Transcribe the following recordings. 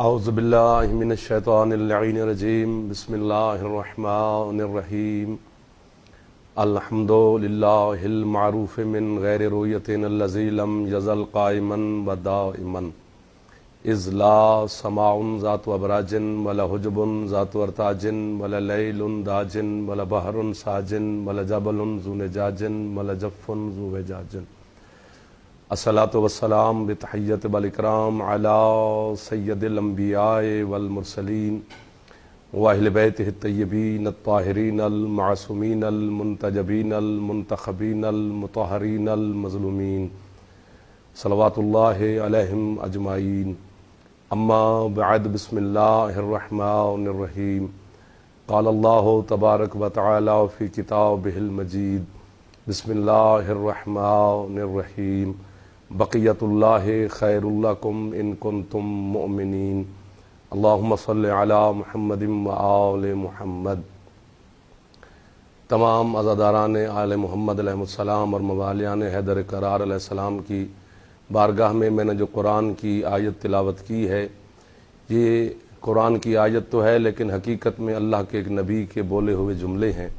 اعوذ باللہ من الشیطان اللعین الرجیم بسم اللہ الرحمن الرحیم الحمد للہ المعروف من غیر رویت الذی لم یزل قائما و دائما اذ لا سماع ذات ابراج ولا حجب ذات ارتاج ولا لیل داج ولا بحر ساج ولا جبل ذو نجاج ولا جف ذو وجاج الصلاة والسلام بتحیت والاکرام علی سید الانبیاء والمرسلین واہل بیتہ الطیبین الطاہرین المعصومین المنتجبین المنتخبین المطہرین المظلومین صلوات اللہ علیہم اجمعین اما بعد بسم اللہ الرحمن الرحیم قال اللہ تبارک و تعالی فی کتابہ المجید بسم اللہ الرحمن الرحیم بقیت اللہ خیر لکم ان کنتم مؤمنین اللہم صلی علی محمد و آل محمد۔ تمام عزاداران آل محمد علیہ السلام اور موالیان حیدر کرار علیہ السلام کی بارگاہ میں نے جو قرآن کی آیت تلاوت کی ہے، یہ قرآن کی آیت تو ہے لیکن حقیقت میں اللہ کے ایک نبی کے بولے ہوئے جملے ہیں۔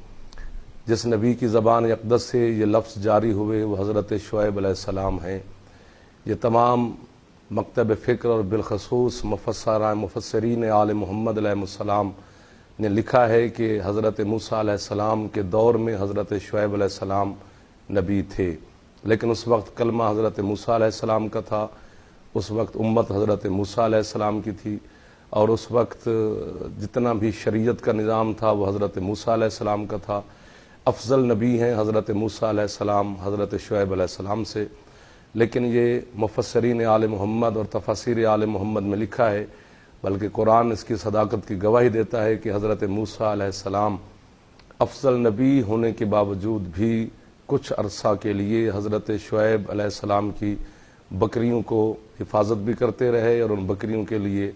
جس نبی کی زبان اقدس سے یہ لفظ جاری ہوئے وہ حضرت شعیب علیہ السلام ہیں۔ یہ تمام مکتب فکر اور بالخصوص مفسرین آل محمد علیہ السلام نے لکھا ہے کہ حضرت موسیٰ علیہ السلام کے دور میں حضرت شعیب علیہ السلام نبی تھے، لیکن اس وقت کلمہ حضرت موسیٰ علیہ السلام کا تھا، اس وقت امت حضرت موسیٰ علیہ السلام کی تھی، اور اس وقت جتنا بھی شریعت کا نظام تھا وہ حضرت موسیٰ علیہ السلام کا تھا۔ افضل نبی ہیں حضرت موسیٰ علیہ السلام حضرت شعیب علیہ السلام سے، لیکن یہ مفسرین آل محمد اور تفاسیر آل محمد میں لکھا ہے، بلکہ قرآن اس کی صداقت کی گواہی دیتا ہے کہ حضرت موسیٰ علیہ السلام افضل نبی ہونے کے باوجود بھی کچھ عرصہ کے لیے حضرت شعیب علیہ السلام کی بکریوں کو حفاظت بھی کرتے رہے اور ان بکریوں کے لیے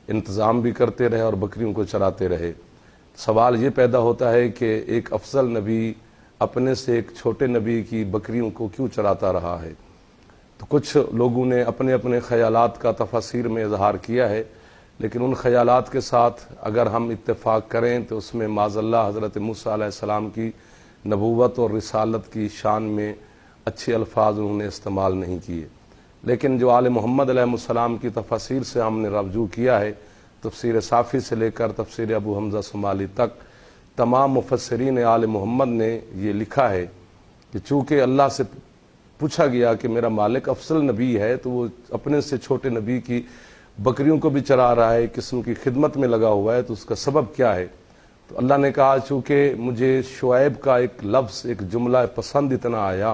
انتظام بھی کرتے رہے اور بکریوں کو چراتے رہے۔ سوال یہ پیدا ہوتا ہے کہ ایک افضل نبی اپنے سے ایک چھوٹے نبی کی بکریوں کو کیوں چراتا رہا ہے؟ تو کچھ لوگوں نے اپنے اپنے خیالات کا تفاسیر میں اظہار کیا ہے، لیکن ان خیالات کے ساتھ اگر ہم اتفاق کریں تو اس میں معاذ اللہ حضرت موسیٰ علیہ السلام کی نبوت اور رسالت کی شان میں اچھے الفاظ انہوں نے استعمال نہیں کیے، لیکن جو آل محمد علیہ السلام کی تفاسیر سے ہم نے رجوع کیا ہے، تفسیر صافی سے لے کر تفسیر ابو حمزہ صومالی تک، تمام مفسرین آل محمد نے یہ لکھا ہے کہ چونکہ اللہ سے پوچھا گیا کہ میرا مالک افضل نبی ہے تو وہ اپنے سے چھوٹے نبی کی بکریوں کو بھی چرا رہا ہے، قسم کی خدمت میں لگا ہوا ہے، تو اس کا سبب کیا ہے؟ تو اللہ نے کہا چونکہ مجھے شعیب کا ایک لفظ ایک جملہ پسند اتنا آیا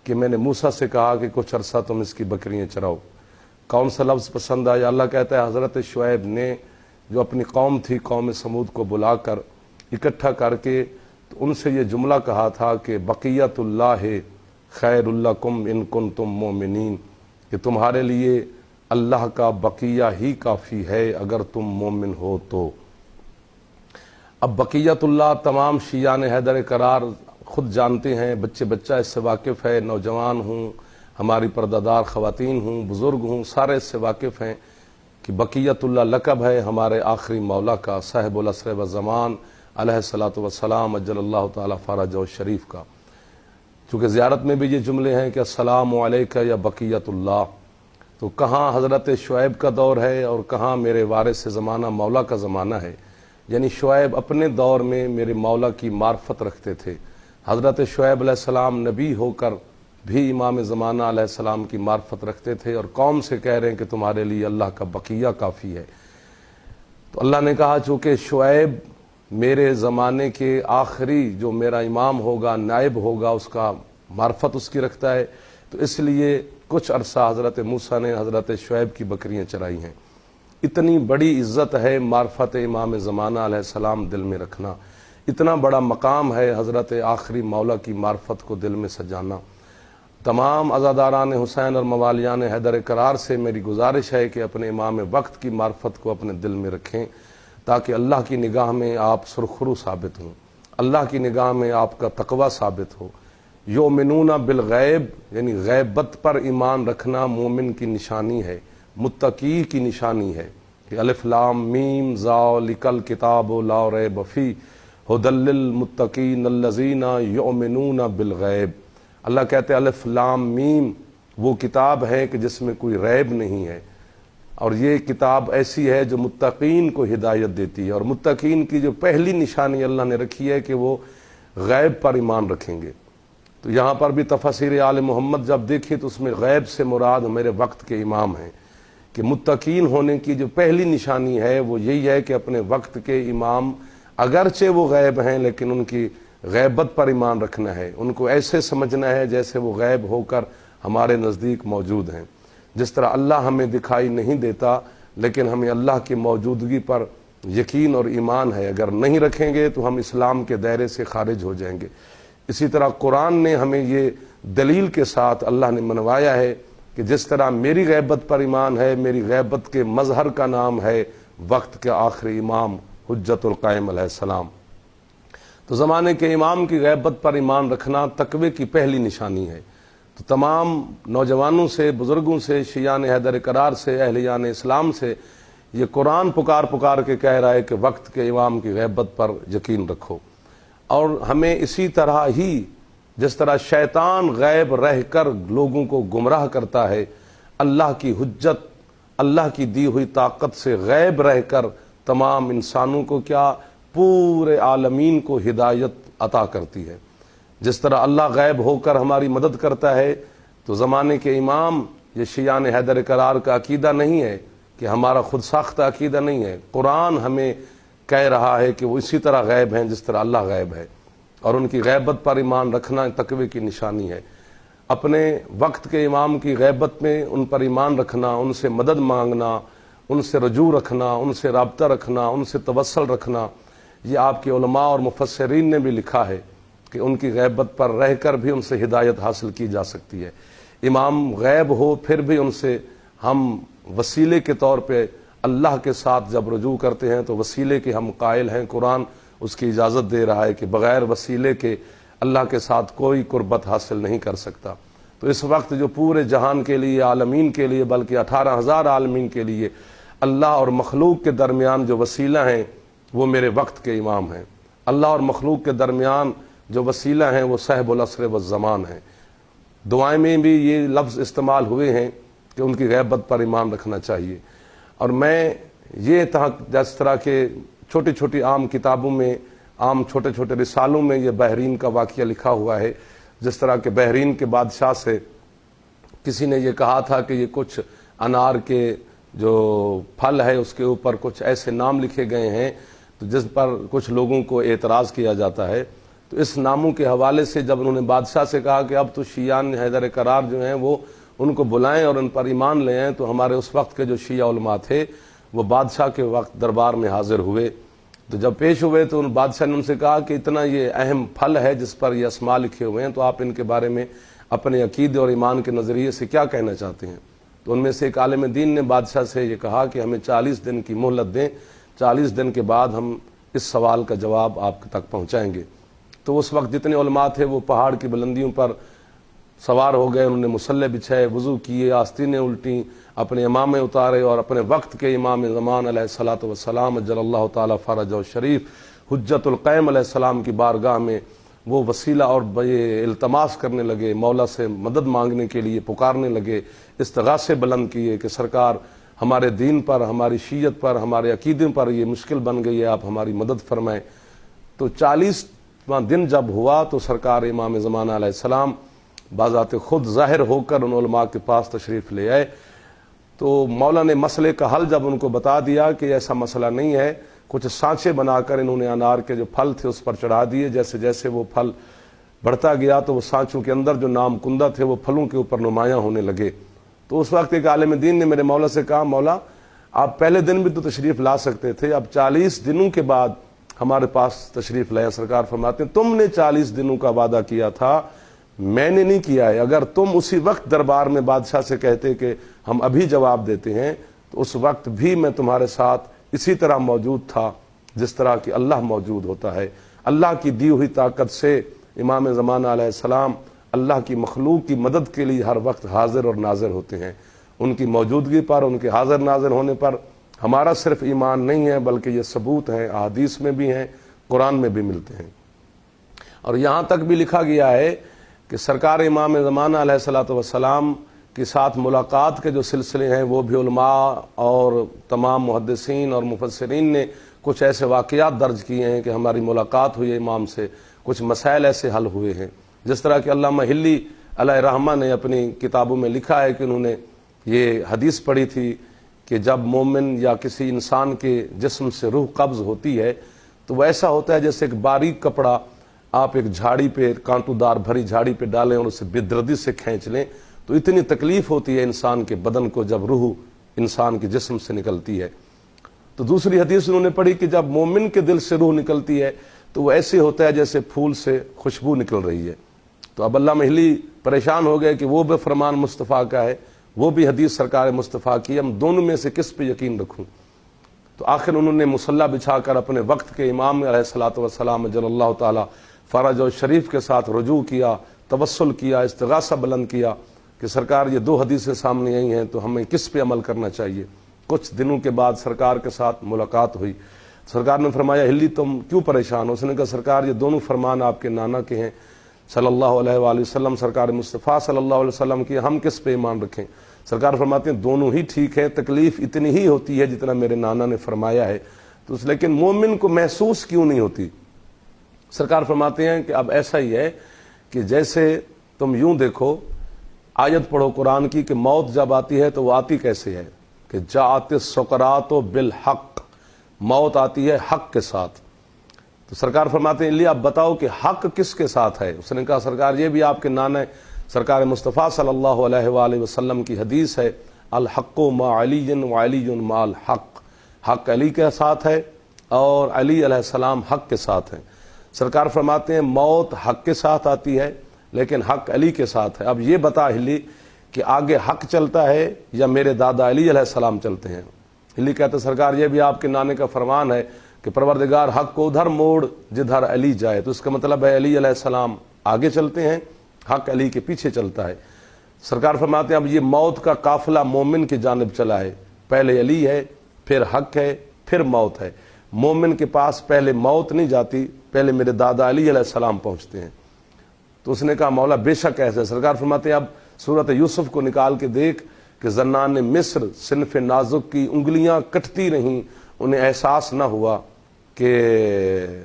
کہ میں نے موسیٰ سے کہا کہ کچھ عرصہ تم اس کی بکریاں چراؤ۔ کون سا لفظ پسند آیا؟ اللہ کہتا ہے حضرت شعیب نے جو اپنی قوم تھی قوم سمود کو بلا کر اکٹھا کر کے تو ان سے یہ جملہ کہا تھا کہ بقیت اللہ خیر لکم ان کنتم مومنین، کہ تمہارے لیے اللہ کا بقیہ ہی کافی ہے اگر تم مومن ہو تو۔ اب بقیت اللہ تمام شیعان حیدر کرار خود جانتے ہیں، بچے بچہ اس سے واقف ہے، نوجوان ہوں، ہماری پردہ خواتین ہوں، بزرگ ہوں، سارے اس سے واقف ہیں کہ بقیت اللہ لقب ہے ہمارے آخری مولا کا، صاحب العصر والزمان علیہ الصلاۃ والسلام اجل اللہ تعالی فرجہ الشریف کا۔ چونکہ زیارت میں بھی یہ جملے ہیں کہ السلام علیکہ یا بقیت اللہ، تو کہاں حضرت شعیب کا دور ہے اور کہاں میرے وارث زمانہ مولا کا زمانہ ہے؟ یعنی شعیب اپنے دور میں میرے مولا کی معرفت رکھتے تھے، حضرت شعیب علیہ السلام نبی ہو کر بھی امام زمانہ علیہ السلام کی معرفت رکھتے تھے، اور قوم سے کہہ رہے ہیں کہ تمہارے لیے اللہ کا بقیہ کافی ہے۔ تو اللہ نے کہا چونکہ شعیب میرے زمانے کے آخری جو میرا امام ہوگا، نائب ہوگا، اس کا معرفت اس کی رکھتا ہے، تو اس لیے کچھ عرصہ حضرت موسیٰ نے حضرت شعیب کی بکریاں چرائی ہیں۔ اتنی بڑی عزت ہے معرفت امام زمانہ علیہ السلام دل میں رکھنا، اتنا بڑا مقام ہے حضرت آخری مولا کی معرفت کو دل میں سجانا۔ تمام عزاداران حسین اور موالیان حیدر کرار سے میری گزارش ہے کہ اپنے امام وقت کی معرفت کو اپنے دل میں رکھیں، تاکہ اللہ کی نگاہ میں آپ سرخرو ثابت ہوں، اللہ کی نگاہ میں آپ کا تقوی ثابت ہو۔ یؤمنون بالغیب یعنی غیبت پر ایمان رکھنا مومن کی نشانی ہے، متقی کی نشانی ہے، کہ الف لام میم ذالک الکتاب لا ریب فیہ ھدی للمتقین الذین یؤمنون بالغیب۔ اللہ کہتے ہیں الف لام میم وہ کتاب ہے کہ جس میں کوئی ریب نہیں ہے، اور یہ کتاب ایسی ہے جو متقین کو ہدایت دیتی ہے، اور متقین کی جو پہلی نشانی اللہ نے رکھی ہے کہ وہ غیب پر ایمان رکھیں گے۔ تو یہاں پر بھی تفسیر آل محمد جب دیکھیں تو اس میں غیب سے مراد میرے وقت کے امام ہیں، کہ متقین ہونے کی جو پہلی نشانی ہے وہ یہی ہے کہ اپنے وقت کے امام اگرچہ وہ غیب ہیں لیکن ان کی غیبت پر ایمان رکھنا ہے، ان کو ایسے سمجھنا ہے جیسے وہ غیب ہو کر ہمارے نزدیک موجود ہیں۔ جس طرح اللہ ہمیں دکھائی نہیں دیتا لیکن ہمیں اللہ کی موجودگی پر یقین اور ایمان ہے، اگر نہیں رکھیں گے تو ہم اسلام کے دائرے سے خارج ہو جائیں گے۔ اسی طرح قرآن نے ہمیں یہ دلیل کے ساتھ اللہ نے منوایا ہے کہ جس طرح میری غیبت پر ایمان ہے، میری غیبت کے مظہر کا نام ہے وقت کے آخری امام حجت القائم علیہ السلام۔ تو زمانے کے امام کی غیبت پر ایمان رکھنا تقوی کی پہلی نشانی ہے۔ تو تمام نوجوانوں سے، بزرگوں سے، شیعان حیدر قرار سے، اہلیان اسلام سے یہ قرآن پکار کے کہہ رہا ہے کہ وقت کے امام کی غیبت پر یقین رکھو، اور ہمیں اسی طرح ہی جس طرح شیطان غیب رہ کر لوگوں کو گمراہ کرتا ہے، اللہ کی حجت، اللہ کی دی ہوئی طاقت سے غیب رہ کر تمام انسانوں کو کیا، پورے عالمین کو ہدایت عطا کرتی ہے۔ جس طرح اللہ غیب ہو کر ہماری مدد کرتا ہے، تو زمانے کے امام یہ شیعان حیدر قرار کا عقیدہ نہیں ہے، کہ ہمارا خود ساختہ عقیدہ نہیں ہے۔ قرآن ہمیں کہہ رہا ہے کہ وہ اسی طرح غیب ہیں جس طرح اللہ غیب ہے، اور ان کی غیبت پر ایمان رکھنا تقوی کی نشانی ہے۔ اپنے وقت کے امام کی غیبت میں ان پر ایمان رکھنا، ان سے مدد مانگنا، ان سے رجوع رکھنا، ان سے رابطہ رکھنا، ان سے توسل رکھنا، یہ آپ کے علماء اور مفسرین نے بھی لکھا ہے کہ ان کی غیبت پر رہ کر بھی ان سے ہدایت حاصل کی جا سکتی ہے۔ امام غیب ہو پھر بھی ان سے ہم وسیلے کے طور پہ اللہ کے ساتھ جب رجوع کرتے ہیں تو وسیلے کے ہم قائل ہیں۔ قرآن اس کی اجازت دے رہا ہے کہ بغیر وسیلے کے اللہ کے ساتھ کوئی قربت حاصل نہیں کر سکتا۔ تو اس وقت جو پورے جہان کے لیے، عالمین کے لیے، بلکہ 18,000 عالمین کے لیے اللہ اور مخلوق کے درمیان جو وسیلہ ہیں وہ میرے وقت کے امام ہیں۔ اللہ اور مخلوق کے درمیان جو وسیلہ ہیں وہ صاحب العصر والزمان ہیں۔ دعائیں میں بھی یہ لفظ استعمال ہوئے ہیں کہ ان کی غیبت پر ایمان رکھنا چاہیے۔ اور میں یہ جس طرح کے چھوٹی چھوٹی عام کتابوں میں، عام چھوٹے چھوٹے رسالوں میں یہ بحرین کا واقعہ لکھا ہوا ہے، جس طرح کہ بحرین کے بادشاہ سے کسی نے یہ کہا تھا کہ یہ کچھ انار کے جو پھل ہے اس کے اوپر کچھ ایسے نام لکھے گئے ہیں تو جس پر کچھ لوگوں کو اعتراض کیا جاتا ہے۔ تو اس ناموں کے حوالے سے جب انہوں نے بادشاہ سے کہا کہ اب تو شیعان حیدر قرار جو ہیں وہ ان کو بلائیں اور ان پر ایمان لے آئیں، تو ہمارے اس وقت کے جو شیعہ علماء تھے وہ بادشاہ کے وقت دربار میں حاضر ہوئے۔ تو جب پیش ہوئے تو ان بادشاہ نے ان سے کہا کہ اتنا یہ اہم پھل ہے جس پر یہ اسماء لکھے ہوئے ہیں، تو آپ ان کے بارے میں اپنے عقیدے اور ایمان کے نظریے سے کیا کہنا چاہتے ہیں؟ تو ان میں سے ایک عالم دین نے بادشاہ سے یہ کہا کہ ہمیں 40 دن کی مہلت دیں، 40 دن کے بعد ہم اس سوال کا جواب آپ تک پہنچائیں گے۔ تو اس وقت جتنے علماء تھے وہ پہاڑ کی بلندیوں پر سوار ہو گئے، انہوں نے مسلح بچھائے، وضو کیے، آستینیں الٹیں، اپنے امامے اتارے، اور اپنے وقت کے امام زمان علیہ الصلوۃ والسلام اجل اللہ تعالی فرجہ الشریف حجت القائم علیہ السلام کی بارگاہ میں وہ وسیلہ اور التماس کرنے لگے، مولا سے مدد مانگنے کے لیے پکارنے لگے، استغاثے بلند کیے کہ سرکار ہمارے دین پر، ہماری شیعت پر، ہمارے عقیدے پر یہ مشکل بن گئی ہے، آپ ہماری مدد فرمائیں۔ تو 40واں دن جب ہوا تو سرکار امام زمانہ علیہ السلام بذات خود ظاہر ہو کر ان علماء کے پاس تشریف لے آئے۔ تو مولا نے مسئلے کا حل جب ان کو بتا دیا کہ ایسا مسئلہ نہیں ہے، کچھ سانچے بنا کر انہوں نے انار کے جو پھل تھے اس پر چڑھا دیے، جیسے جیسے وہ پھل بڑھتا گیا تو وہ سانچوں کے اندر جو نام کندہ تھے وہ پھلوں کے اوپر نمایاں ہونے لگے۔ تو اس وقت ایک عالم دین نے میرے مولا سے کہا، مولا آپ پہلے دن بھی تو تشریف لا سکتے تھے، اب 40 دنوں کے بعد ہمارے پاس تشریف لائے۔ سرکار فرماتے ہیں تم نے 40 دنوں کا وعدہ کیا تھا، میں نے نہیں کیا ہے۔ اگر تم اسی وقت دربار میں بادشاہ سے کہتے کہ ہم ابھی جواب دیتے ہیں تو اس وقت بھی میں تمہارے ساتھ اسی طرح موجود تھا جس طرح کہ اللہ موجود ہوتا ہے۔ اللہ کی دی ہوئی طاقت سے امام زمانہ علیہ السلام اللہ کی مخلوق کی مدد کے لیے ہر وقت حاضر اور ناظر ہوتے ہیں۔ ان کی موجودگی پر، ان کے حاضر ناظر ہونے پر ہمارا صرف ایمان نہیں ہے بلکہ یہ ثبوت ہیں، احادیث میں بھی ہیں، قرآن میں بھی ملتے ہیں۔ اور یہاں تک بھی لکھا گیا ہے کہ سرکار امام زمانہ علیہ الصلوۃ والسلام کے ساتھ ملاقات کے جو سلسلے ہیں وہ بھی علماء اور تمام محدثین اور مفسرین نے کچھ ایسے واقعات درج کیے ہیں کہ ہماری ملاقات ہوئی امام سے، کچھ مسائل ایسے حل ہوئے ہیں، جس طرح کہ علامہ حلی علیہ رحمہ نے اپنی کتابوں میں لکھا ہے کہ انہوں نے یہ حدیث پڑھی تھی کہ جب مومن یا کسی انسان کے جسم سے روح قبض ہوتی ہے تو وہ ایسا ہوتا ہے جیسے ایک باریک کپڑا آپ ایک جھاڑی پہ، کانٹوں دار بھری جھاڑی پہ ڈالیں اور اسے بے سے کھینچ لیں تو اتنی تکلیف ہوتی ہے انسان کے بدن کو جب روح انسان کے جسم سے نکلتی ہے۔ تو دوسری حدیث انہوں نے پڑھی کہ جب مومن کے دل سے روح نکلتی ہے تو وہ ایسے ہوتا ہے جیسے پھول سے خوشبو نکل رہی ہے۔ تو اب علامہ حلی پریشان ہو گئے کہ وہ بھی فرمان مصطفیٰ کا ہے، وہ بھی حدیث سرکار مصطفیٰ کی، ہم دونوں میں سے کس پہ یقین رکھوں؟ تو آخر انہوں نے مصلی بچھا کر اپنے وقت کے امام علیہ الصلوۃ والسلام جل اللہ تعالی فرج و شریف کے ساتھ رجوع کیا، توسل کیا، استغاثہ بلند کیا کہ سرکار یہ دو حدیثیں سامنے آئی ہیں تو ہمیں کس پہ عمل کرنا چاہیے۔ کچھ دنوں کے بعد سرکار کے ساتھ ملاقات ہوئی، سرکار نے فرمایا حلی تم کیوں پریشان ہو؟ اس نے کہا سرکار یہ دونوں فرمان آپ کے نانا کے ہیں صلی اللہ علیہ وآلہ وسلم، سرکار مصطفیٰ صلی اللہ علیہ وسلم کی، ہم کس پہ ایمان رکھیں؟ سرکار فرماتے ہیں دونوں ہی ٹھیک ہیں، تکلیف اتنی ہی ہوتی ہے جتنا میرے نانا نے فرمایا ہے، تو لیکن مومن کو محسوس کیوں نہیں ہوتی؟ سرکار فرماتے ہیں کہ اب ایسا ہی ہے کہ جیسے تم یوں دیکھو، آیت پڑھو قرآن کی کہ موت جب آتی ہے تو وہ آتی کیسے ہے کہ جاءت السکرات بالحق، موت آتی ہے حق کے ساتھ۔ تو سرکار فرماتے ہیں اب بتاؤ کہ حق کس کے ساتھ ہے؟ اس نے کہا سرکار یہ بھی آپ کے نانا سرکار مصطفیٰ صلی اللہ علیہ وآلہ وسلم کی حدیث ہے، الحق مع علی وعلی مع الحق، حق علی کے ساتھ ہے اور علی علیہ السلام حق کے ساتھ ہیں۔ سرکار فرماتے ہیں موت حق کے ساتھ آتی ہے لیکن حق علی کے ساتھ ہے۔ اب یہ بتا حلی کہ آگے حق چلتا ہے یا میرے دادا علی علیہ السلام چلتے ہیں؟ حلی کہتے سرکار یہ بھی آپ کے نانے کا فرمان ہے کہ پروردگار حق کو ادھر موڑ جدھر علی جائے، تو اس کا مطلب ہے علی علیہ السلام آگے چلتے ہیں، حق علی کے پیچھے چلتا ہے۔ سرکار فرماتے ہیں اب یہ موت کا قافلہ مومن کی جانب چلا ہے، پہلے علی ہے، پھر حق ہے، پھر موت ہے۔ مومن کے پاس پہلے موت نہیں جاتی، پہلے میرے دادا علی علیہ السلام پہنچتے ہیں۔ تو اس نے کہا مولا بے شک ایسا ہے۔ سرکار فرماتے ہیں اب سورۃ یوسف کو نکال کے دیکھ کہ زنان مصر صنف نازک کی انگلیاں کٹتی رہیں، انہیں احساس نہ ہوا کہ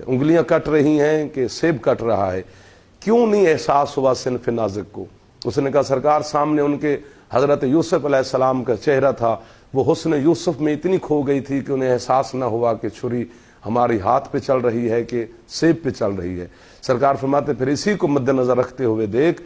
انگلیاں کٹ رہی ہیں کہ سیب کٹ رہا ہے، کیوں نہیں احساس ہوا صنف نازک کو؟ اس نے کہا سرکار سامنے ان کے حضرت یوسف علیہ السلام کا چہرہ تھا، وہ حسن یوسف میں اتنی کھو گئی تھی کہ انہیں احساس نہ ہوا کہ چھری ہماری ہاتھ پہ چل رہی ہے کہ سیب پہ چل رہی ہے۔ سرکار فرماتے پھر اسی کو مد نظر رکھتے ہوئے دیکھ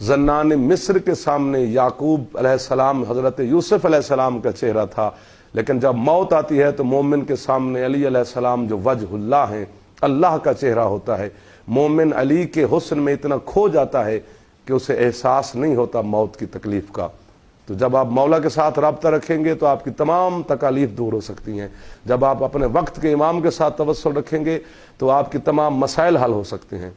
زنان مصر کے سامنے یعقوب علیہ السلام حضرت یوسف علیہ السلام کا چہرہ تھا، لیکن جب موت آتی ہے تو مومن کے سامنے علی علیہ السلام جو وجہ اللہ ہیں، اللہ کا چہرہ ہوتا ہے۔ مومن علی کے حسن میں اتنا کھو جاتا ہے کہ اسے احساس نہیں ہوتا موت کی تکلیف کا۔ تو جب آپ مولا کے ساتھ رابطہ رکھیں گے تو آپ کی تمام تکالیف دور ہو سکتی ہیں، جب آپ اپنے وقت کے امام کے ساتھ توسل رکھیں گے تو آپ کی تمام مسائل حل ہو سکتے ہیں۔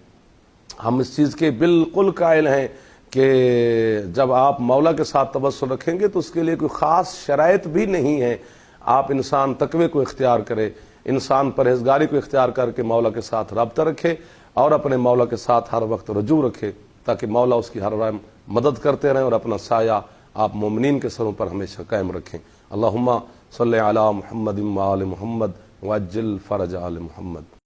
ہم اس چیز کے بالکل قائل ہیں کہ جب آپ مولا کے ساتھ توسل رکھیں گے تو اس کے لیے کوئی خاص شرائط بھی نہیں ہے، آپ انسان تقوی کو اختیار کرے، انسان پرہیزگاری کو اختیار کر کے مولا کے ساتھ رابطہ رکھے اور اپنے مولا کے ساتھ ہر وقت رجوع رکھے تاکہ مولا اس کی ہر وقت مدد کرتے رہیں اور اپنا سایہ آپ مومنین کے سروں پر ہمیشہ قائم رکھیں۔ اللہم صلی علی محمد و آل محمد وعجل فرج آل محمد۔